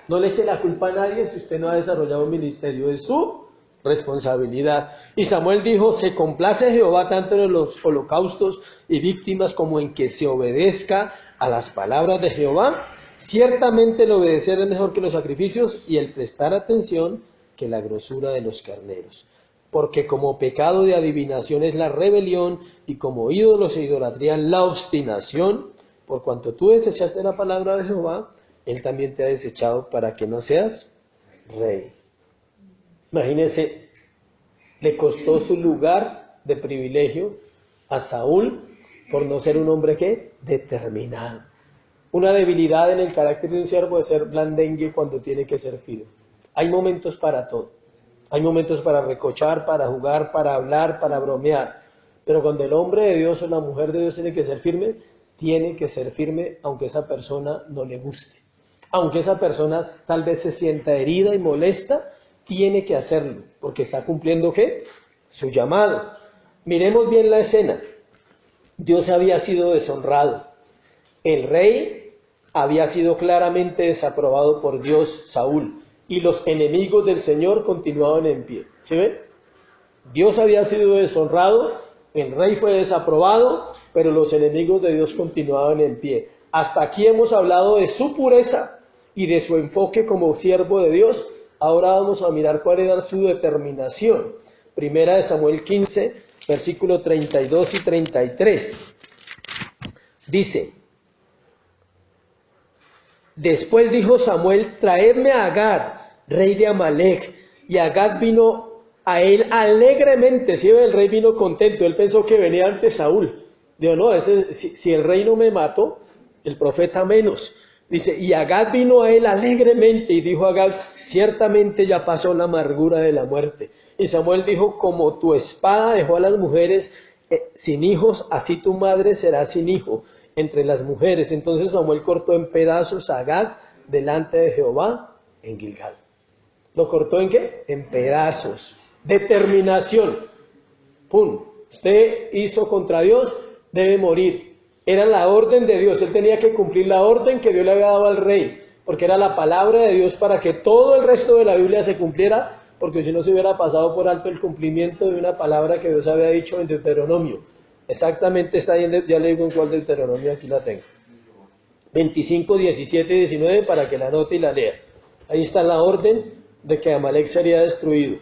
No le eche la culpa a nadie si usted no ha desarrollado un ministerio. Es su responsabilidad. Y Samuel dijo, se complace Jehová tanto en los holocaustos y víctimas como en que se obedezca a las palabras de Jehová. Ciertamente el obedecer es mejor que los sacrificios y el prestar atención que la grosura de los carneros. Porque como pecado de adivinación es la rebelión y como ídolos e idolatría la obstinación, por cuanto tú desechaste la palabra de Jehová, Él también te ha desechado para que no seas rey. Imagínense, le costó su lugar de privilegio a Saúl por no ser un hombre ¿qué? Determinado. Una debilidad en el carácter de un siervo es ser blandengue cuando tiene que ser firme. Hay momentos para todo. Hay momentos para recochar, para jugar, para hablar, para bromear. Pero cuando el hombre de Dios o la mujer de Dios tiene que ser firme aunque esa persona no le guste. Aunque esa persona tal vez se sienta herida y molesta, tiene que hacerlo, porque está cumpliendo ¿qué? Su llamado. Miremos bien la escena. Dios había sido deshonrado. El rey había sido claramente desaprobado por Dios, Saúl, y los enemigos del Señor continuaban en pie. ¿Sí ven? Dios había sido deshonrado, el rey fue desaprobado, pero los enemigos de Dios continuaban en pie. Hasta aquí hemos hablado de su pureza y de su enfoque como siervo de Dios. Ahora vamos a mirar cuál era su determinación. Primera de Samuel 15, versículos 32 y 33. Dice, después dijo Samuel, traedme a Agag, rey de Amalek. Y Agag vino a él alegremente. Si el rey vino contento, él pensó que venía ante Saúl. Dijo, no, si el rey no me mató, el profeta menos. Dice, y Agag vino a él alegremente y dijo a Agag, ciertamente ya pasó la amargura de la muerte. Y Samuel dijo, como tu espada dejó a las mujeres sin hijos, así tu madre será sin hijo entre las mujeres. Entonces Samuel cortó en pedazos a Agag delante de Jehová en Gilgal. ¿Lo cortó en qué? En pedazos. Determinación. ¡Pum! Usted hizo contra Dios, debe morir. Era la orden de Dios, él tenía que cumplir la orden que Dios le había dado al rey, porque era la palabra de Dios para que todo el resto de la Biblia se cumpliera, porque si no se hubiera pasado por alto el cumplimiento de una palabra que Dios había dicho en Deuteronomio. Exactamente está ahí, ya le digo en cuál Deuteronomio, aquí la tengo. 25, 17 y 19 para que la anote y la lea. Ahí está la orden de que Amalek sería destruido.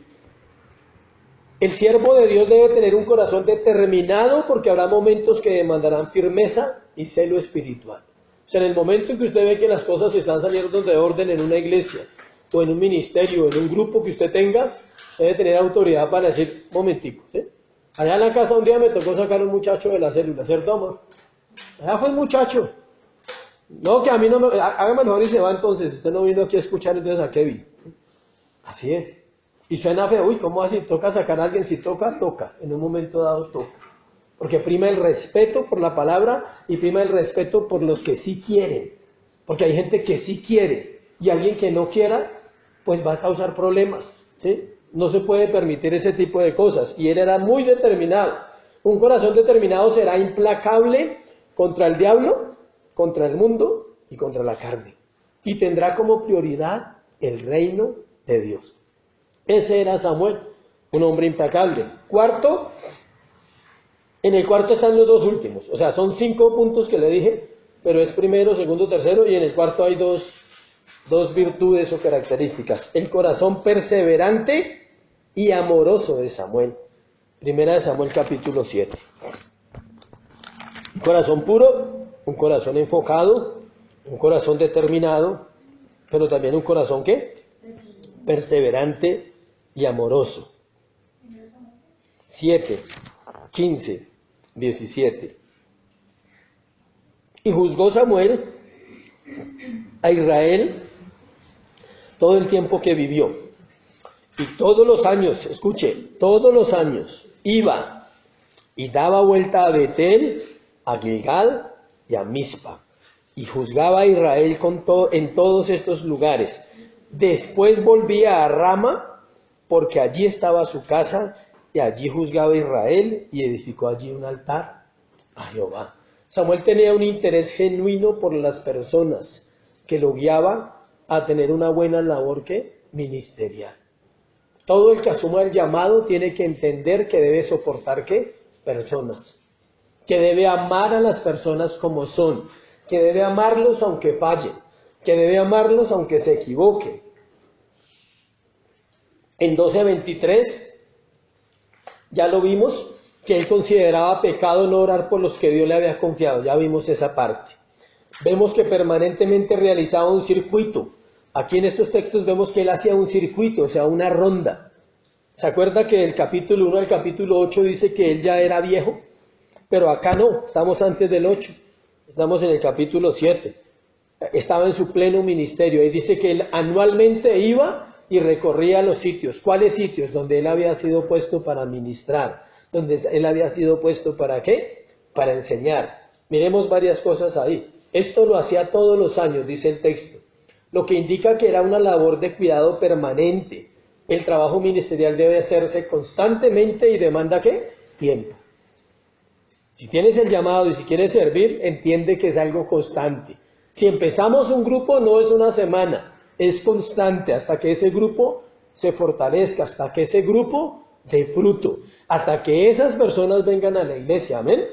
El siervo de Dios debe tener un corazón determinado porque habrá momentos que demandarán firmeza y celo espiritual. O sea, en el momento en que usted ve que las cosas están saliendo de orden en una iglesia o en un ministerio o en un grupo que usted tenga, usted debe tener autoridad para decir, momentico, ¿sí? Allá en la casa un día me tocó sacar un muchacho de la célula, ¿cierto, amor? Allá fue un muchacho. No, que a mí no me... Hágame mejor y se va entonces. Usted no vino aquí a escuchar, entonces ¿a qué vino? Así es. Y suena feo. Uy, ¿cómo así? ¿Toca sacar a alguien? Si toca, toca. En un momento dado toca. Porque prima el respeto por la palabra y prima el respeto por los que sí quieren. Porque hay gente que sí quiere y alguien que no quiera, pues va a causar problemas, ¿sí? No se puede permitir ese tipo de cosas. Y él era muy determinado. Un corazón determinado será implacable contra el diablo, contra el mundo y contra la carne. Y tendrá como prioridad el reino de Dios. Ese era Samuel, un hombre implacable. Cuarto, en el cuarto están los dos últimos. O sea, son 5 puntos que le dije, pero es primero, segundo, tercero, y en el cuarto hay dos virtudes o características. El corazón perseverante y amoroso de Samuel. Primera de Samuel capítulo 7. Un corazón puro, un corazón enfocado, un corazón determinado, pero también un corazón ¿qué? Perseverante y amoroso. 7, 15, 17. Y juzgó Samuel a Israel todo el tiempo que vivió. Y todos los años, escuche, todos los años iba y daba vuelta a Betel, a Gilgal y a Mizpa. Y juzgaba a Israel en todos estos lugares. Después volvía a Rama, porque allí estaba su casa, y allí juzgaba a Israel, y edificó allí un altar a Jehová. Samuel tenía un interés genuino por las personas, que lo guiaba a tener una buena labor ministerial. Todo el que asuma el llamado tiene que entender que debe soportar personas, que debe amar a las personas como son, que debe amarlos aunque fallen, que debe amarlos aunque se equivoquen. En 12:23 ya lo vimos, que él consideraba pecado no orar por los que Dios le había confiado. Ya vimos esa parte. Vemos que permanentemente realizaba un circuito. Aquí en estos textos vemos que él hacía un circuito, o sea, una ronda. ¿Se acuerda que del capítulo 1 al capítulo 8 dice que él ya era viejo? Pero acá no, estamos antes del 8. Estamos en el capítulo 7. Estaba en su pleno ministerio. Ahí dice que él anualmente iba y recorría los sitios. ¿Cuáles sitios? Donde él había sido puesto para ministrar. Donde él había sido puesto ¿para qué? Para enseñar. Miremos varias cosas ahí. Esto lo hacía todos los años, dice el texto. Lo que indica que era una labor de cuidado permanente. El trabajo ministerial debe hacerse constantemente y demanda ¿qué? Tiempo. Si tienes el llamado y si quieres servir, entiende que es algo constante. Si empezamos un grupo no es una semana, es constante hasta que ese grupo se fortalezca, hasta que ese grupo dé fruto, hasta que esas personas vengan a la iglesia, amén.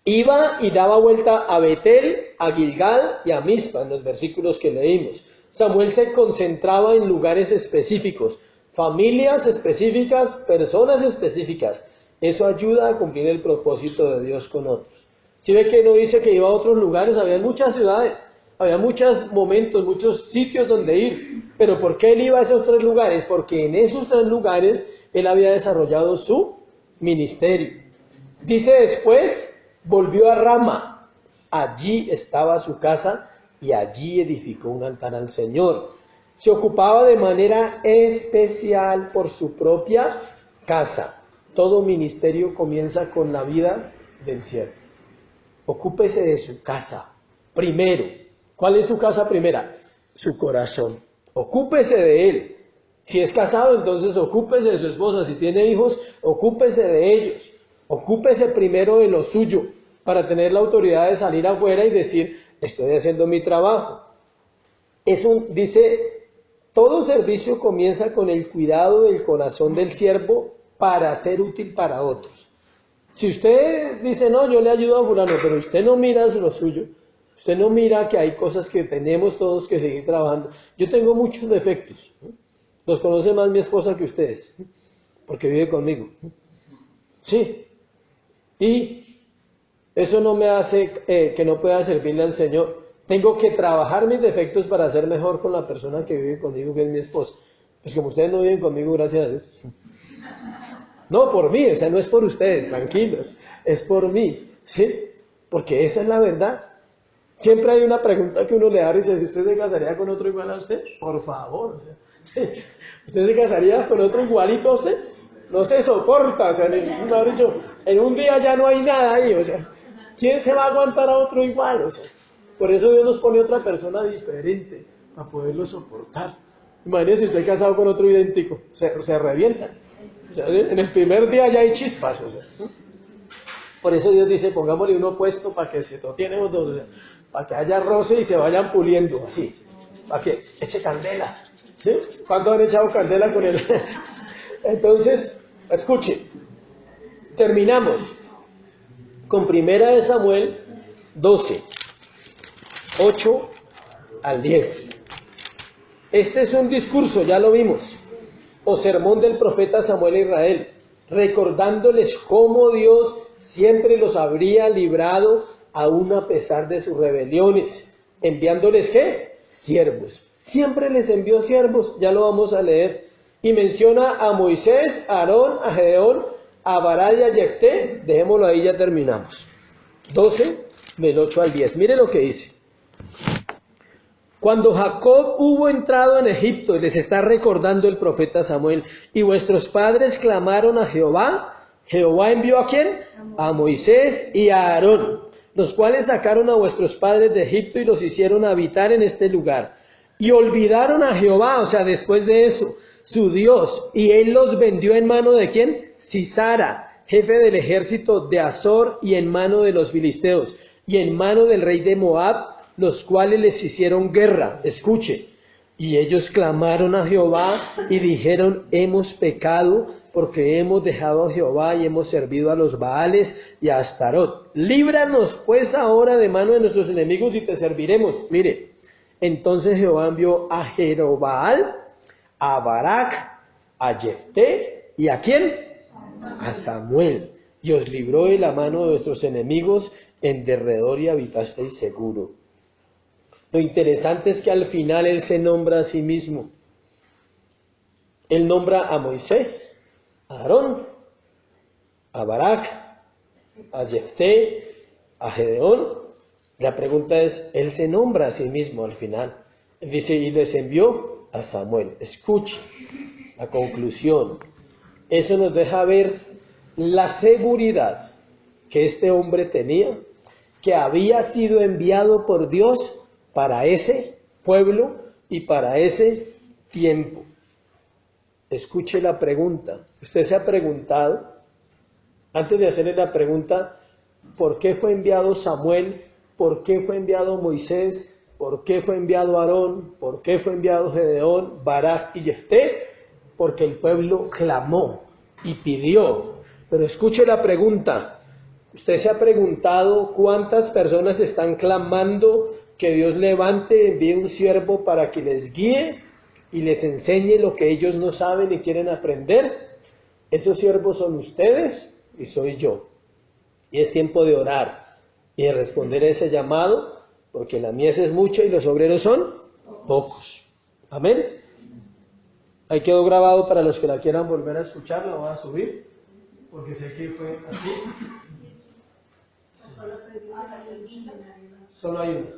Iba y daba vuelta a Betel, a Gilgal y a Mizpa en los versículos que leímos. Samuel se concentraba en lugares específicos, familias específicas, personas específicas. Eso ayuda a cumplir el propósito de Dios con otros. Si ve que no dice que iba a otros lugares, había muchas ciudades, había muchos momentos, muchos sitios donde ir. Pero ¿por qué él iba a esos 3 lugares? Porque en esos 3 lugares él había desarrollado su ministerio. Dice después, volvió a Rama. Allí estaba su casa y allí edificó un altar al Señor. Se ocupaba de manera especial por su propia casa. Todo ministerio comienza con la vida del siervo. Ocúpese de su casa primero. ¿Cuál es su casa primera? Su corazón. Ocúpese de él. Si es casado, entonces ocúpese de su esposa. Si tiene hijos, ocúpese de ellos. Ocúpese primero de lo suyo para tener la autoridad de salir afuera y decir, estoy haciendo mi trabajo. Dice, todo servicio comienza con el cuidado del corazón del siervo para ser útil para otros. Si usted dice, no, yo le ayudo a fulano, pero usted no mira lo suyo, usted no mira que hay cosas que tenemos todos que seguir trabajando. Yo tengo muchos defectos, ¿no? Los conoce más mi esposa que ustedes, porque vive conmigo. Sí, y eso no me hace que no pueda servirle al Señor. Tengo que trabajar mis defectos para ser mejor con la persona que vive conmigo, que es mi esposa. Pues como ustedes no viven conmigo, gracias a Dios. No por mí, o sea, no es por ustedes, tranquilos, es por mí, ¿sí? Porque esa es la verdad. Siempre hay una pregunta que uno le da y dice, ¿si usted se casaría con otro igual a usted? Por favor, o sea, ¿usted se casaría con otro igualito a usted? No se soporta, o sea, mejor dicho, en un día ya no hay nada ahí, o sea, ¿quién se va a aguantar a otro igual? O sea, por eso Dios nos pone otra persona diferente, para poderlo soportar. Imagínense, estoy casado con otro idéntico, se revientan. O sea, en el primer día ya hay chispas, o sea. Por eso Dios dice, pongámosle uno opuesto para que se totienen dos, o sea, para que haya roce y se vayan puliendo, así, para que eche candela. ¿Sí? ¿Cuántos han echado candela con él? Entonces, escuche, terminamos con 1 Samuel 12, 8 al 10. Este es un discurso, ya lo vimos, o sermón del profeta Samuel a Israel, recordándoles cómo Dios siempre los habría librado aún a pesar de sus rebeliones, enviándoles ¿qué? Siervos. Siempre les envió siervos, ya lo vamos a leer. Y menciona a Moisés, a Aarón, a Gedeón, a Barak y a Jefté. Dejémoslo ahí, ya terminamos. 12, del 8 al 10. Mire lo que dice. Cuando Jacob hubo entrado en Egipto, y les está recordando el profeta Samuel, y vuestros padres clamaron a Jehová, Jehová envió ¿a quién? A Moisés y a Aarón, los cuales sacaron a vuestros padres de Egipto y los hicieron habitar en este lugar. Y olvidaron a Jehová, o sea, después de eso, su Dios, y él los vendió en mano de ¿quién? Sisara, jefe del ejército de Azor, y en mano de los filisteos, y en mano del rey de Moab, los cuales les hicieron guerra. Escuche. Y ellos clamaron a Jehová y dijeron, hemos pecado porque hemos dejado a Jehová y hemos servido a los Baales y a Astarot. Líbranos pues ahora de mano de nuestros enemigos y te serviremos. Mire, entonces Jehová envió a Jerobaal, a Barak, a Jefté y ¿a quién? A Samuel. Y os libró de la mano de vuestros enemigos en derredor y habitasteis seguro. Lo interesante es que al final él se nombra a sí mismo. Él nombra a Moisés, a Aarón, a Barak, a Jefté, a Gedeón. La pregunta es, él se nombra a sí mismo al final. Él dice, y les envió a Samuel. Escuche la conclusión. Eso nos deja ver la seguridad que este hombre tenía, que había sido enviado por Dios para ese pueblo y para ese tiempo. Escuche la pregunta. ¿Usted se ha preguntado, antes de hacerle la pregunta, por qué fue enviado Samuel? ¿Por qué fue enviado Moisés? ¿Por qué fue enviado Aarón? ¿Por qué fue enviado Gedeón, Barak y Jefté? Porque el pueblo clamó y pidió. Pero escuche la pregunta. ¿Usted se ha preguntado cuántas personas están clamando que Dios levante, envíe un siervo para que les guíe y les enseñe lo que ellos no saben y quieren aprender? Esos siervos son ustedes y soy yo. Y es tiempo de orar y de responder a ese llamado, porque la mies es mucha y los obreros son pocos. Amén. Ahí quedó grabado para los que la quieran volver a escuchar, la voy a subir, porque sé que fue así. Solo hay una.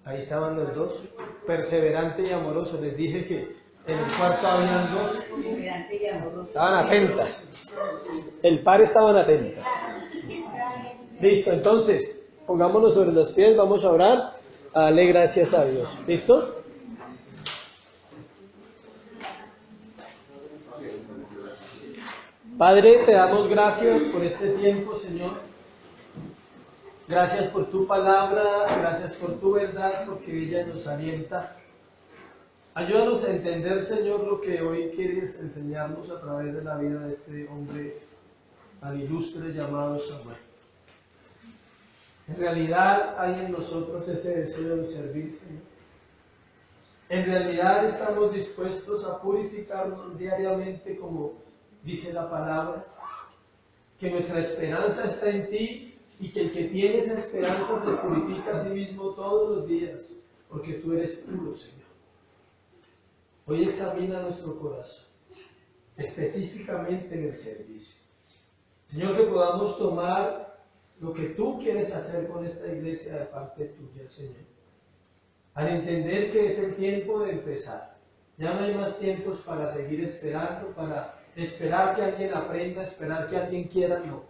Ahí estaban los dos. Perseverante y amoroso. Les dije que en el cuarto habían dos. Estaban atentas. El par estaban atentas. Listo, entonces, pongámonos sobre los pies, vamos a orar, a darle gracias a Dios. ¿Listo? Padre, te damos gracias por este tiempo, Señor. Gracias por tu palabra, gracias por tu verdad, porque ella nos alienta. Ayúdanos a entender, Señor, lo que hoy quieres enseñarnos a través de la vida de este hombre tan ilustre llamado Samuel. En realidad hay en nosotros ese deseo de servir, Señor. En realidad estamos dispuestos a purificarnos diariamente, como dice la palabra, que nuestra esperanza está en ti y que el que tiene esa esperanza se purifica a sí mismo todos los días, porque tú eres puro, Señor. Hoy examina nuestro corazón, específicamente en el servicio. Señor, que podamos tomar lo que tú quieres hacer con esta iglesia de parte tuya, Señor. Al entender que es el tiempo de empezar. Ya no hay más tiempos para seguir esperando, para esperar que alguien aprenda, esperar que alguien quiera, no.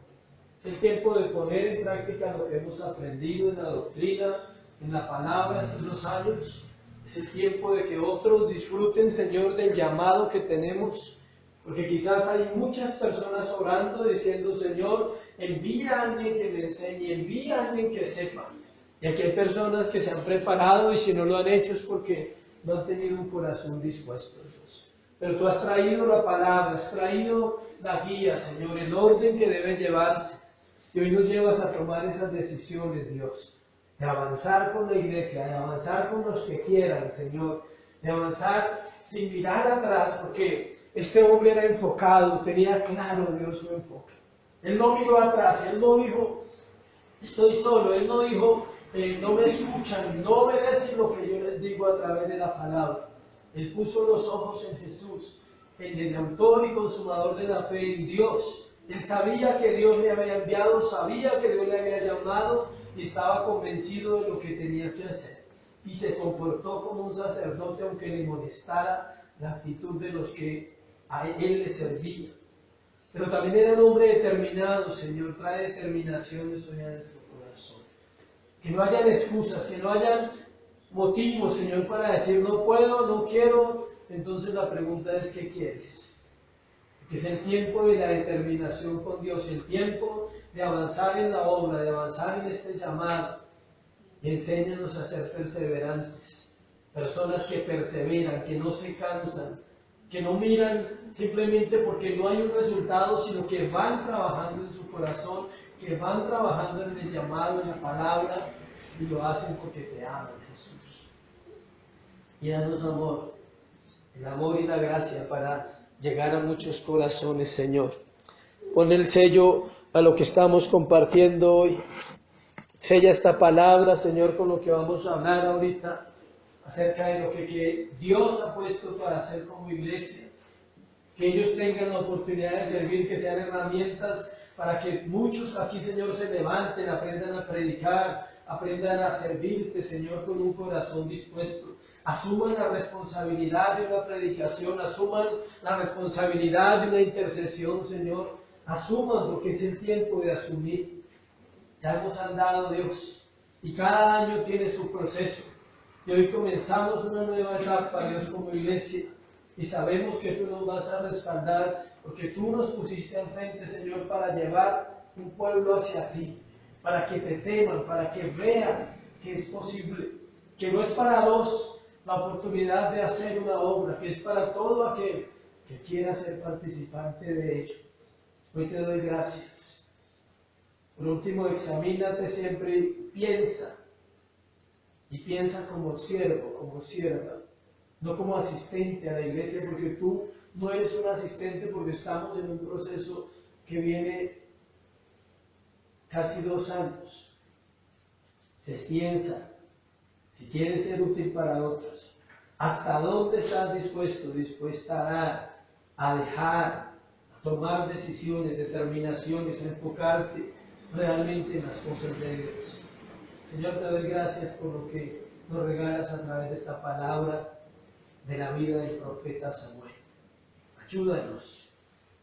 Es el tiempo de poner en práctica lo que hemos aprendido en la doctrina, en la palabra estos 2 años. Es el tiempo de que otros disfruten, Señor, del llamado que tenemos. Porque quizás hay muchas personas orando diciendo, Señor, envía a alguien que me enseñe, envía a alguien que sepa. Y aquí hay personas que se han preparado y si no lo han hecho es porque no han tenido un corazón dispuesto, Dios. Pero tú has traído la palabra, has traído la guía, Señor, el orden que debe llevarse. Y hoy nos llevas a tomar esas decisiones, Dios, de avanzar con la iglesia, de avanzar con los que quieran, Señor, de avanzar sin mirar atrás, porque este hombre era enfocado, tenía claro, Dios, su enfoque. Él no miró atrás, él no dijo, estoy solo, él no dijo, no me escuchan, no obedecen lo que yo les digo a través de la palabra. Él puso los ojos en Jesús, en el autor y consumador de la fe, en Dios. Él sabía que Dios le había enviado, sabía que Dios le había llamado y estaba convencido de lo que tenía que hacer. Y se comportó como un sacerdote aunque le molestara la actitud de los que a él le servían. Pero también era un hombre determinado, Señor, trae determinación eso ya en nuestro corazón. Que no hayan excusas, que no hayan motivos, Señor, para decir no puedo, no quiero. Entonces la pregunta es, ¿qué quieres? Que es el tiempo de la determinación con Dios, el tiempo de avanzar en la obra, de avanzar en este llamado. Y enséñanos a ser perseverantes, personas que perseveran, que no se cansan, que no miran simplemente porque no hay un resultado, sino que van trabajando en su corazón, que van trabajando en el llamado, en la palabra, y lo hacen porque te aman, Jesús. Y danos amor, el amor y la gracia para llegar a muchos corazones, Señor. Pon el sello a lo que estamos compartiendo hoy. Sella esta palabra, Señor, con lo que vamos a hablar ahorita acerca de lo que Dios ha puesto para hacer como iglesia. Que ellos tengan la oportunidad de servir, que sean herramientas para que muchos aquí, Señor, se levanten, aprendan a predicar, aprendan a servirte, Señor, con un corazón dispuesto. Asuman la responsabilidad de una predicación, asuman la responsabilidad de una intercesión, Señor. Asuman, porque es el tiempo de asumir. Ya hemos andado, Dios, y cada año tiene su proceso. Y hoy comenzamos una nueva etapa, Dios, como iglesia. Y sabemos que tú nos vas a respaldar, porque tú nos pusiste al frente, Señor, para llevar un pueblo hacia ti, para que te teman, para que vean que es posible, que no es para dos la oportunidad de hacer una obra, que es para todo aquel que quiera ser participante de ello. Hoy te doy gracias. Por último, examínate siempre y piensa como siervo, como sierva, no como asistente a la iglesia, porque tú no eres un asistente, porque estamos en un proceso que viene casi 2 años. Entonces piensa, si quieres ser útil para otros, ¿hasta dónde estás dispuesta a dar, a dejar, a tomar decisiones, determinaciones, a enfocarte realmente en las cosas de Dios? Señor, te doy gracias por lo que nos regalas a través de esta palabra de la vida del profeta Samuel. Ayúdanos.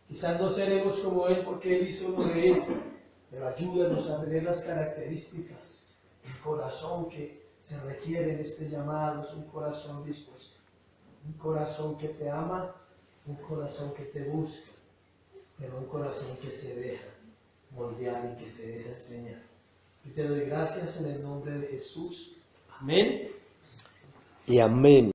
Quizás no seremos como él porque él hizo lo de él, pero ayúdanos a tener las características, el corazón que se requiere en este llamado, es un corazón dispuesto, un corazón que te ama, un corazón que te busca, pero un corazón que se deja moldear y que se deja enseñar. Y te doy gracias en el nombre de Jesús. Amén y amén.